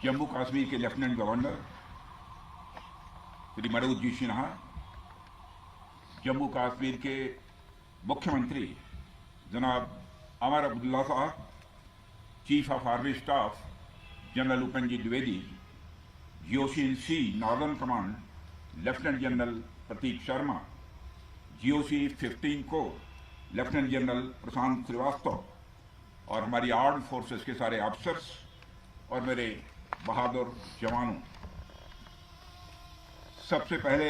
जम्मू कश्मीर के lieutenant governor Shri Manoj ji Sinha, Jammu Kashmir के मुख्यमंत्री जनाब अमर अब्दुल्ला साहब, chief of army staff general Upendra ji Dwivedi, GOC-in-C northern command lieutenant general Prateek Sharma, GOC-15 को लेफ्टिनेंट जनरल प्रशांत श्रीवास्तव और हमारी आर्म्ड फोर्सेस के सारे ऑफिसर्स और मेरे बहादुर जवानों, सबसे पहले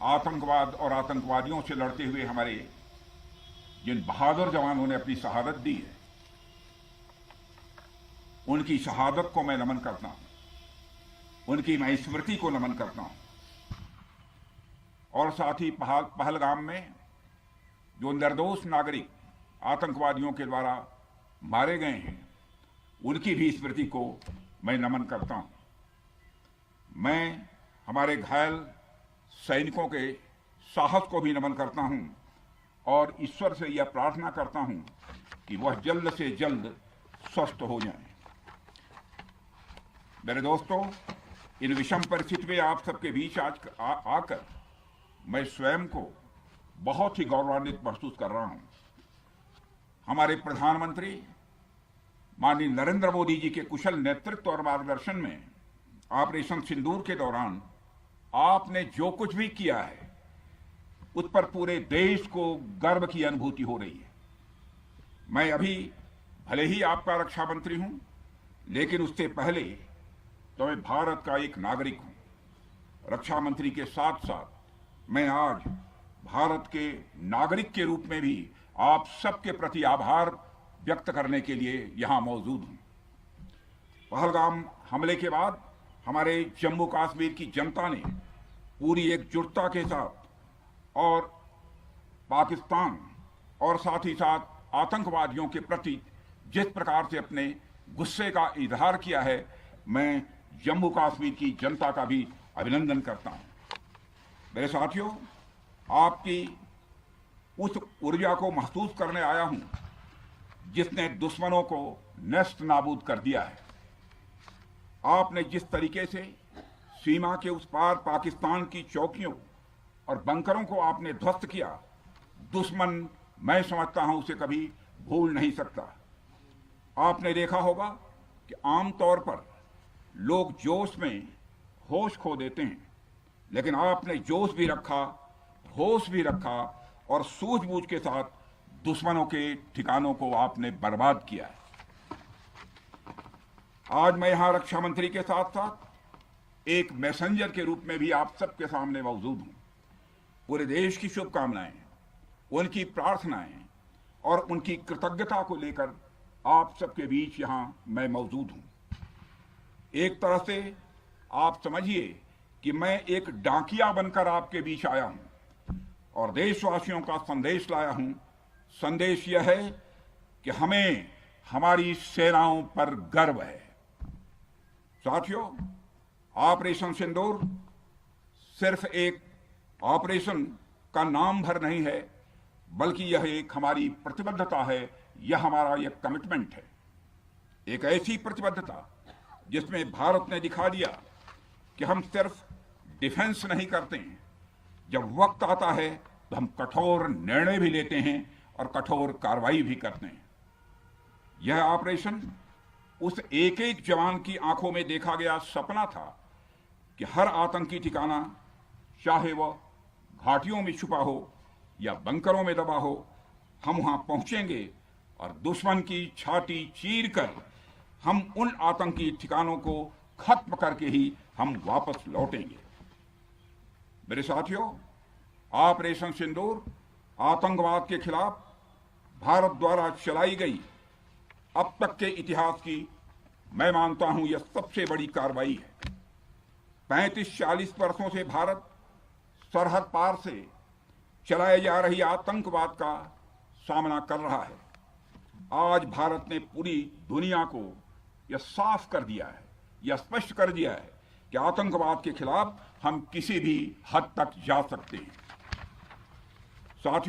आतंकवाद और आतंकवादियों से लड़ते हुए हमारे जिन बहादुर जवानों ने अपनी शहादत दी है, उनकी शहादत को मैं नमन करता हूं, उनकी मैं स्मृति को नमन करता हूं। और साथ ही पहलगाम में जो निर्दोष नागरिक आतंकवादियों के द्वारा मारे गए हैं, उनकी भी स्मृति को मैं नमन करता हूं। मैं हमारे घायल सैनिकों के साहस को भी नमन करता हूं और ईश्वर से यह प्रार्थना करता हूं कि वह जल्द से जल्द स्वस्थ हो जाएं। मेरे दोस्तों, इन विषम परिस्थिति में आप सबके बीच आज आकर मैं स्वयं को बहुत ही गौरवान्वित महसूस कर रहा हूं। हमारे प्रधानमंत्री माननीय नरेंद्र मोदी जी के कुशल नेतृत्व और मार्गदर्शन में ऑपरेशन सिंदूर के दौरान आपने जो कुछ भी किया है, उस पर पूरे देश को गर्व की अनुभूति हो रही है। मैं अभी भले ही आपका रक्षा मंत्री हूं, लेकिन उससे पहले तो मैं भारत का एक नागरिक हूं। रक्षा मंत्री के साथ साथ मैं आज भारत के नागरिक के रूप में भी आप सबके प्रति आभार व्यक्त करने के लिए यहां मौजूद हूं। पहलगाम हमले के बाद हमारे जम्मू कश्मीर की जनता ने पूरी एकजुटता के साथ और पाकिस्तान और साथ ही साथ आतंकवादियों के प्रति जिस प्रकार से अपने गुस्से का इजहार किया है, मैं जम्मू कश्मीर की जनता का भी अभिनंदन करता हूं। मेरे साथियों, आपकी उस ऊर्जा को महसूस करने आया हूं जिसने दुश्मनों को नष्ट नाबूद कर दिया है। आपने जिस तरीके से सीमा के उस पार पाकिस्तान की चौकियों और बंकरों को आपने ध्वस्त किया, दुश्मन मैं समझता हूं उसे कभी भूल नहीं सकता। आपने देखा होगा कि आमतौर पर लोग जोश में होश खो देते हैं, लेकिन आपने जोश भी रखा, होश भी रखा और सूझबूझ के साथ दुश्मनों के ठिकानों को आपने बर्बाद किया है। आज मैं यहां रक्षा मंत्री के साथ साथ एक मैसेंजर के रूप में भी आप सबके सामने मौजूद हूं। पूरे देश की शुभकामनाएं, उनकी प्रार्थनाएं और उनकी कृतज्ञता को लेकर आप सबके बीच यहां मैं मौजूद हूं। एक तरह से आप समझिए कि मैं एक डाकिया बनकर आपके बीच आया हूं और देशवासियों का संदेश लाया हूं। संदेश यह है कि हमें हमारी सेनाओं पर गर्व है। साथियों, ऑपरेशन सिंदूर सिर्फ एक ऑपरेशन का नाम भर नहीं है, बल्कि यह एक हमारी प्रतिबद्धता है, यह हमारा एक कमिटमेंट है। एक ऐसी प्रतिबद्धता जिसमें भारत ने दिखा दिया कि हम सिर्फ डिफेंस नहीं करते हैं, जब वक्त आता है तो हम कठोर निर्णय भी लेते हैं और कठोर कार्रवाई भी करते हैं। यह ऑपरेशन उस एक एक जवान की आंखों में देखा गया सपना था कि हर आतंकी ठिकाना, चाहे वह घाटियों में छुपा हो या बंकरों में दबा हो, हम वहां पहुंचेंगे और दुश्मन की छाती चीर कर हम उन आतंकी ठिकानों को खत्म करके ही हम वापस लौटेंगे। मेरे साथियों, ऑपरेशन सिंदूर आतंकवाद के खिलाफ भारत द्वारा चलाई गई अब तक के इतिहास की, मैं मानता हूं, यह सबसे बड़ी कार्रवाई है। 35-40 वर्षों से भारत सरहद पार से चलाए जा रही आतंकवाद का सामना कर रहा है। आज भारत ने पूरी दुनिया को यह साफ कर दिया है, यह स्पष्ट कर दिया है कि आतंकवाद के खिलाफ हम किसी भी हद तक जा सकते हैं। साथियों,